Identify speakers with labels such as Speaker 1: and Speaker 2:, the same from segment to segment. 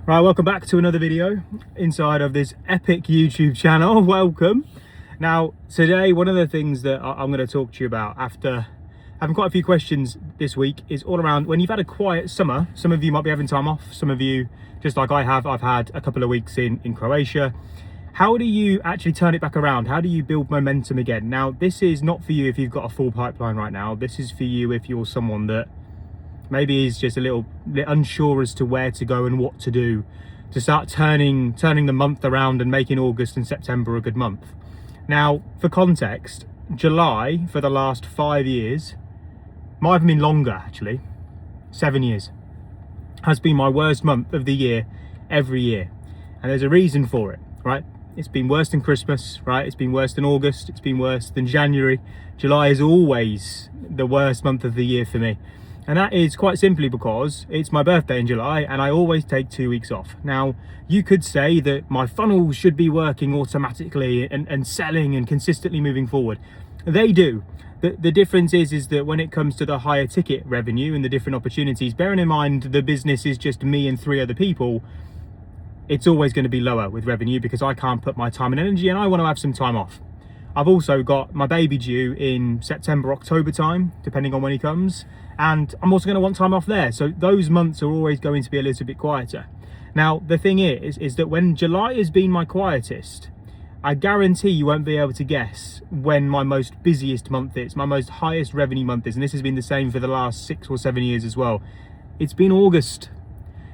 Speaker 1: Right, welcome back to another video inside of this epic YouTube channel. Welcome. Now, today, one of the things that I'm going to talk to you about after having quite a few questions this week is all around when you've had a quiet summer. Some of you might be having time off. Some of you, just like I have, I've had a couple of weeks in Croatia. How do you actually turn it back around? How do you build momentum again? Now, this is not for you if you've got a full pipeline right now. This is for you if you're someone that maybe is just a little bit unsure as to where to go and what to do to start turning the month around and making August and September a good month. Now, for context, July for the last 5 years, might have been longer actually, 7 years, has been my worst month of the year every year. And there's a reason for it, right? It's been worse than Christmas, right? It's been worse than August. It's been worse than January. July is always the worst month of the year for me. And that is quite simply because it's my birthday in July and I always take 2 weeks off. Now, you could say that my funnels should be working automatically and selling and consistently moving forward. They do. The difference is that when it comes to the higher ticket revenue and the different opportunities, bearing in mind the business is just me and 3 other people, it's always going to be lower with revenue because I can't put my time and energy and I want to have some time off. I've also got my baby due in September, October time, depending on when he comes. And I'm also going to want time off there. So those months are always going to be a little bit quieter. Now, the thing is that when July has been my quietest, I guarantee you won't be able to guess when my most busiest month is, my most highest revenue month is. And this has been the same for the last 6 or 7 years as well. It's been August.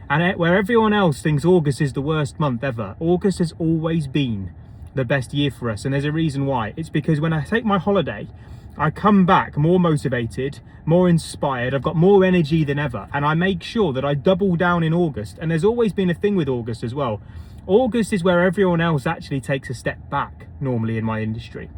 Speaker 1: And where everyone else thinks August is the worst month ever, August has always been the best year for us. And there's a reason why. It's because when I take my holiday, I come back more motivated, more inspired, I've got more energy than ever, and I make sure that I double down in August. And there's always been a thing with August as well. August is where everyone else actually takes a step back normally in my industry.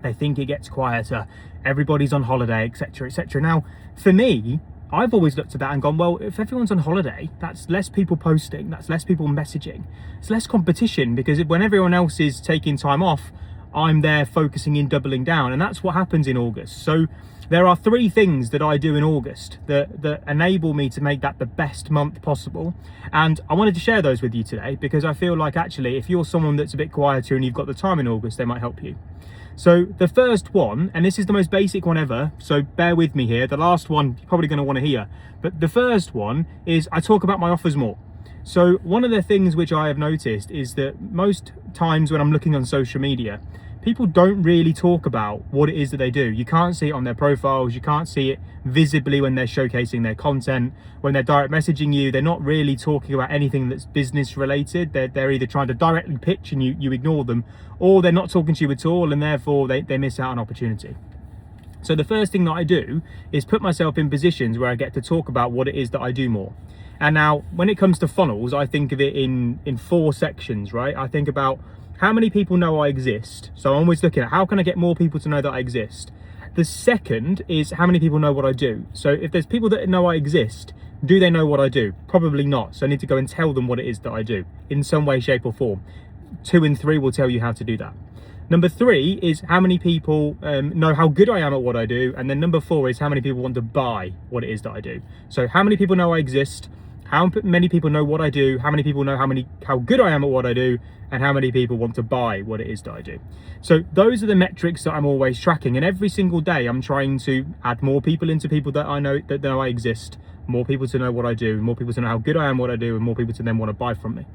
Speaker 1: They think it gets quieter, everybody's on holiday, etc, etc. Now, for me, I've always looked at that and gone, well, if everyone's on holiday, that's less people posting, that's less people messaging, it's less competition, because when everyone else is taking time off, I'm there focusing in, doubling down, and that's what happens in August. So there are 3 things that I do in August that enable me to make that the best month possible, and I wanted to share those with you today because I feel like actually if you're someone that's a bit quieter and you've got the time in August, they might help you. So the first one, and this is the most basic one ever, so bear with me here, the last one you're probably going to want to hear, but the first one is I talk about my offers more. So one of the things which I have noticed is that most times when I'm looking on social media, people don't really talk about what it is that they do. You can't see it on their profiles, you can't see it visibly when they're showcasing their content. When they're direct messaging you, they're not really talking about anything that's business related. They're either trying to directly pitch and you ignore them, or they're not talking to you at all and therefore they miss out on opportunity. So the first thing that I do is put myself in positions where I get to talk about what it is that I do more. And now when it comes to funnels, I think of it in 4 sections, right? I think about how many people know I exist. So I'm always looking at how can I get more people to know that I exist. The second is how many people know what I do. So if there's people that know I exist, do they know what I do? Probably not. So I need to go and tell them what it is that I do in some way, shape or form. 2 and 3 will tell you how to do that. Number 3 is how many people know how good I am at what I do. And then number 4 is how many people want to buy what it is that I do. So how many people know I exist? How many people know what I do? How many people know how good I am at what I do? And how many people want to buy what it is that I do? So those are the metrics that I'm always tracking. And every single day I'm trying to add more people into people that I know I exist, more people to know what I do, more people to know how good I am at what I do, and more people to then want to buy from me.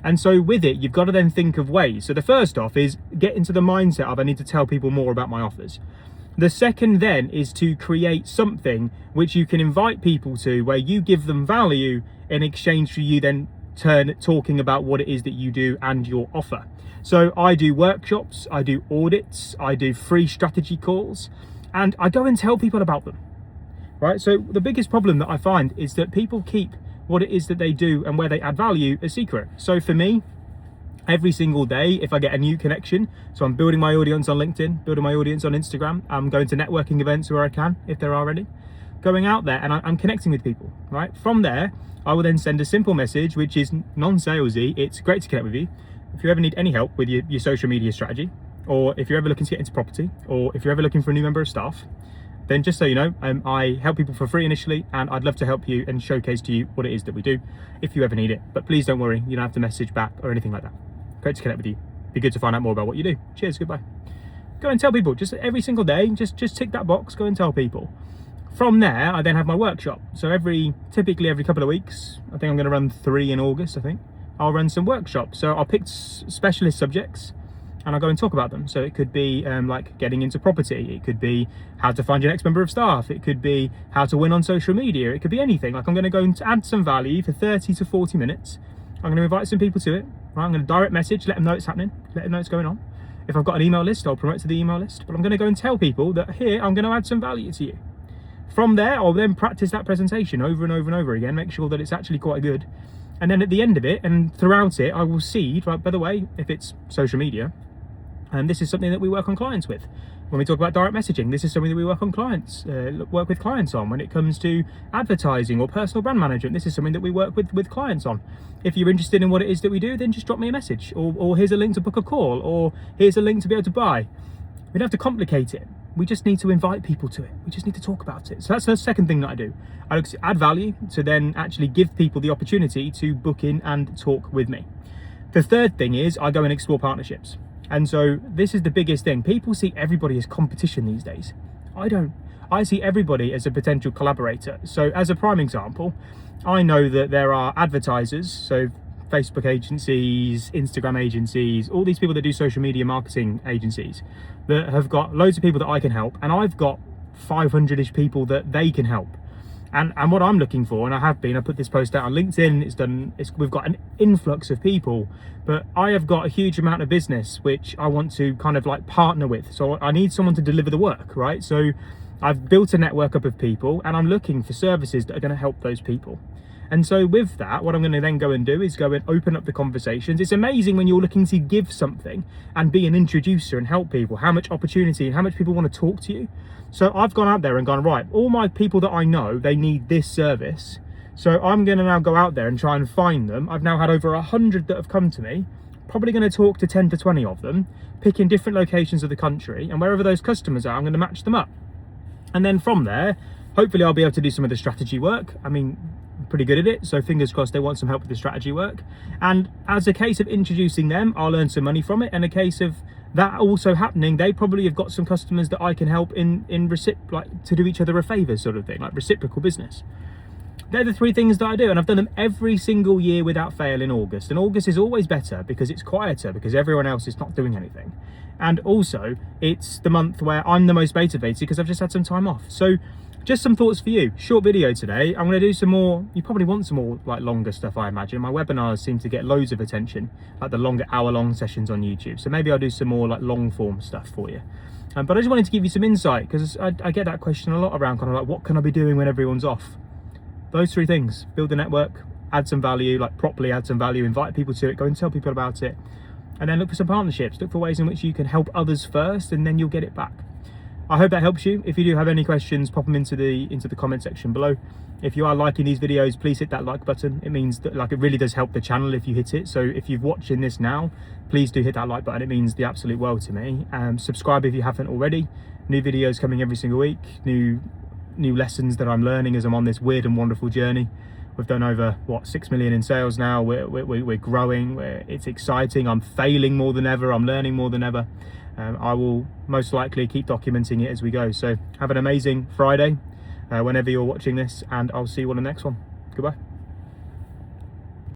Speaker 1: And so with it, you've got to then think of ways. So the first off is get into the mindset of I need to tell people more about my offers. The second then is to create something which you can invite people to where you give them value in exchange for you then talking about what it is that you do and your offer. So I do workshops, I do audits, I do free strategy calls, and I go and tell people about them, right? So the biggest problem that I find is that people keep what it is that they do and where they add value a secret. So for me, every single day, if I get a new connection, so I'm building my audience on LinkedIn, building my audience on Instagram, I'm going to networking events where I can, if there are any, going out there and I'm connecting with people, right? From there, I will then send a simple message, which is non-salesy. It's great to connect with you. If you ever need any help with your social media strategy, or if you're ever looking to get into property, or if you're ever looking for a new member of staff, then just so you know, I help people for free initially, and I'd love to help you and showcase to you what it is that we do if you ever need it. But please don't worry, you don't have to message back or anything like that. Great to connect with you. Be good to find out more about what you do. Cheers, goodbye. Go and tell people, just every single day, just tick that box, go and tell people. From there, I then have my workshop. So typically every couple of weeks, I think I'm gonna run 3 in August, I think. I'll run some workshops. So I'll pick specialist subjects and I'll go and talk about them. So it could be like getting into property. It could be how to find your next member of staff. It could be how to win on social media. It could be anything. Like I'm gonna go and add some value for 30 to 40 minutes. I'm gonna invite some people to it. Right? I'm gonna direct message, let them know it's happening, let them know it's going on. If I've got an email list, I'll promote to the email list. But I'm gonna go and tell people that here, I'm gonna add some value to you. From there, I'll then practice that presentation over and over and over again, make sure that it's actually quite good. And then at the end of it and throughout it, I will seed, right, by the way, if it's social media, and this is something that we work on clients with. When we talk about direct messaging, this is something that we work with clients on. When it comes to advertising or personal brand management, this is something that we work with clients on. If you're interested in what it is that we do, then just drop me a message, or here's a link to book a call, or here's a link to be able to buy. We don't have to complicate it. We just need to invite people to it. We just need to talk about it. So that's the second thing that I do. I add value to then actually give people the opportunity to book in and talk with me. The third thing is I go and explore partnerships. And so this is the biggest thing. People see everybody as competition these days. I don't. I see everybody as a potential collaborator. So as a prime example, I know that there are advertisers, so Facebook agencies, Instagram agencies, all these people that do social media marketing agencies that have got loads of people that I can help, and I've got 500-ish people that they can help. And what I'm looking for, and I put this post out on LinkedIn, we've got an influx of people, but I have got a huge amount of business which I want to kind of like partner with. So I need someone to deliver the work, right? So I've built a network up of people, and I'm looking for services that are going to help those people. And so with that, what I'm going to then go and do is go and open up the conversations. It's amazing when you're looking to give something and be an introducer and help people, how much opportunity and how much people want to talk to you. So I've gone out there and gone, right, all my people that I know, they need this service. So I'm going to now go out there and try and find them. I've now had over 100 that have come to me, probably going to talk to 10 to 20 of them, picking different locations of the country, and wherever those customers are, I'm going to match them up. And then from there, hopefully I'll be able to do some of the strategy work. I mean, I'm pretty good at it, so fingers crossed they want some help with the strategy work. And as a case of introducing them, I'll earn some money from it, and a case of that also happening, they probably have got some customers that I can help like to do each other a favour sort of thing, like reciprocal business. They're the 3 things that I do, and I've done them every single year without fail in August. And August is always better because it's quieter, because everyone else is not doing anything. And also, it's the month where I'm the most motivated because I've just had some time off. So just some thoughts for you. Short video today. I'm going to do some more, you probably want some more like longer stuff, I imagine. My webinars seem to get loads of attention, like the longer hour-long sessions on YouTube. So maybe I'll do some more like long-form stuff for you. But I just wanted to give you some insight, because I get that question a lot around kind of like, what can I be doing when everyone's off? Those 3 things: build a network, add some value, like properly add some value, invite people to it, go and tell people about it, and then look for some partnerships. Look for ways in which you can help others first, and then you'll get it back. I hope that helps you. If you do have any questions, pop them into the comment section below. If you are liking these videos, please hit that like button. It means that it really does help the channel if you hit it. So if you're watching this now, please do hit that like button. It means the absolute world to me. Subscribe if you haven't already. New videos coming every single week. New lessons that I'm learning as I'm on this weird and wonderful journey. We've done over 6 million in sales now. We're growing. It's exciting. I'm failing more than ever. I'm learning more than ever. I will most likely keep documenting it as we go. So have an amazing Friday whenever you're watching this, and I'll see you on the next one. Goodbye.